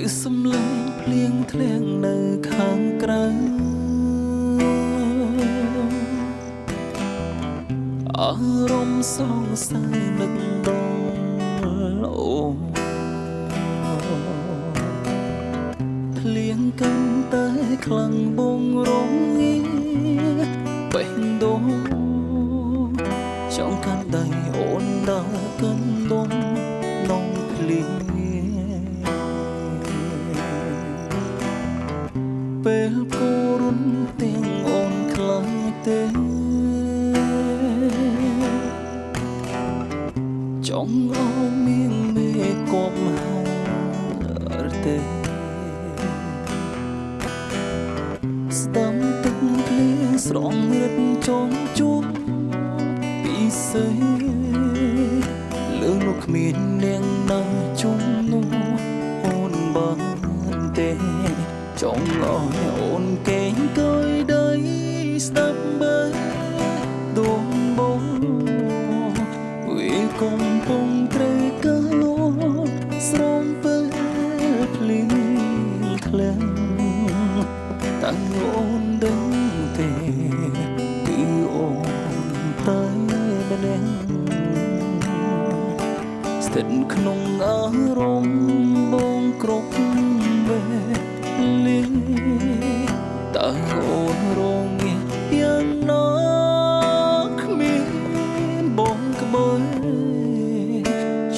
សំឡេងភ្លៀងធ្លាក់នៅខាងក្រៅអារម្មណ៍សងសៅនឹកដល់អូភ្លៀងកាន់តែខ្លាំងបងរងងារបេះដូងចង់កាន់ដៃអូនដើរកាន់ដងនងភ្លៀងពេលគូរុនទាំងអូនខ្លាចទេចង់អោមៀងមេគប់ហារទេស្ដាំទឹកភ្លៀងស្រង់រឹតចងជួបពីសេលើនោះគ្មាននាងណាជុំនោះអូនបានទេចង់ឲ្យអូនកេងកយដីស្ដាប់បើដួងបងវាកំពុងត្រូវកើតស្រងពេលភ្លៀងធ្លាក់តាំងអូនដឹងទេគឺអូនតែម្នាក់ស្ថិតក្នុងអារម្មណ៍បងគ្រប់វេលាតើអូនរងងារយ៉ាងណាគ្មានបងក្បយ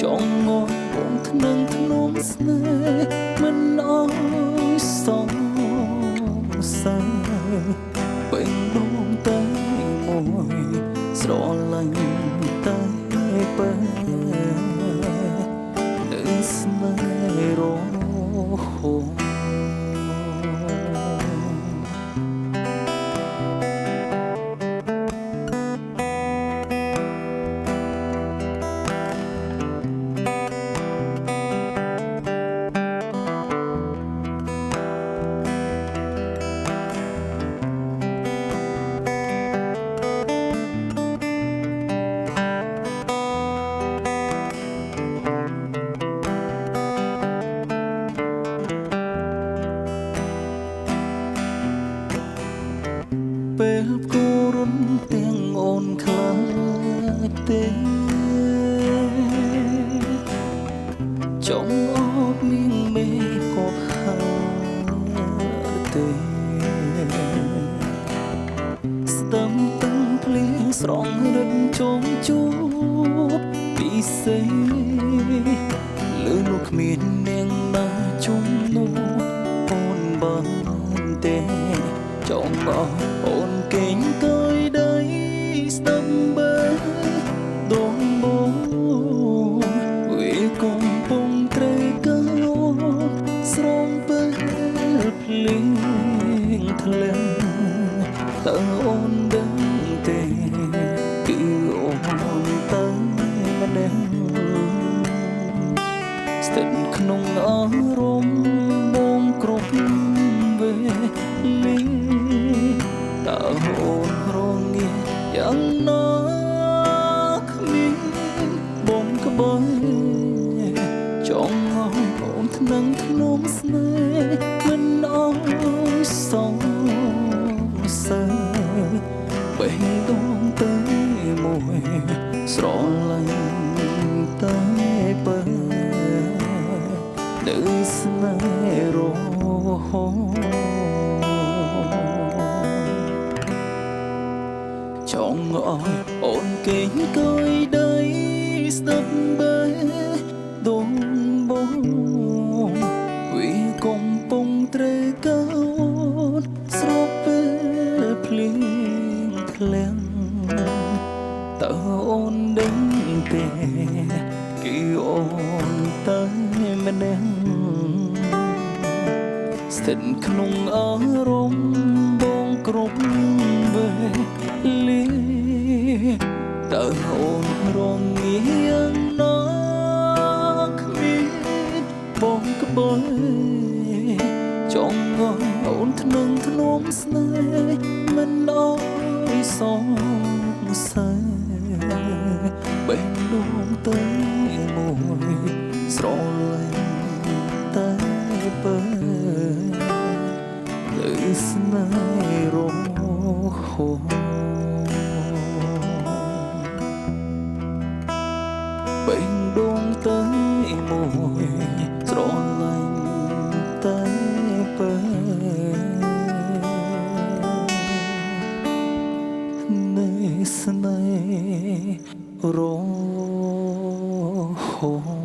ចង់ងល់បងថ្នឹងធ្នមស្នេហ៍មិនអោយសងសើបេះដូងតែមួយស្រឡាញ់តែបើនៅស្នេហ៍រហូតពេលគូរុនទាំងអូនខ្លាចទេចង់អបនាងមេក៏ហាទេស្ដាំទឹកភ្លៀងស្រង់រឹតចងជួបពីសេលើនោះគ្មាននាងណាជុំនោះអូនបានទេចង់ឲ្យអូនកេងកយដីស្ដាប់បើដងបងវាកំពុងត្រូវកើតស្រងពេលភ្លៀងធ្លាក់តើអូនដឹងទេគឺអូនតែម្នាក់ស្ថិតក្នុងអារម្មណ៍បងគ្រប់វេលាតើអូនរងងារយ៉ាងណាគ្មានបងក្បយចង់ឲ្យអូនថ្នឹងធ្នមស្នេហ៍មិនអោយសងសើបេះដូងតែមួយស្រឡាញ់តែបើនៅស្នេហ៍រហូតចង់ឲ្យអូនកេងកយដីស្ដាប់បើដងបងវាកំពុងត្រូវកើតស្រោបពេលភ្លៀងធ្លាក់តើអូនដឹងទេគឺអូនតែម្នាក់ស្ថិតក្នុងអារម្មណ៍បងគ្រប់វេលាតើអូនរងងារយ៉ាងណាគ្មានបងក្បយចង់ឲ្យអូនថ្នឹងធ្នមស្នេហ៍មិនអោយសងសើបេះដូងតែមួយស្រឡាញ់តែបើ ស្នេហ៍រហូតបេងដូងទៅមួយស្រឡាញ់តែពេលនៃស្នេហ៍រហូត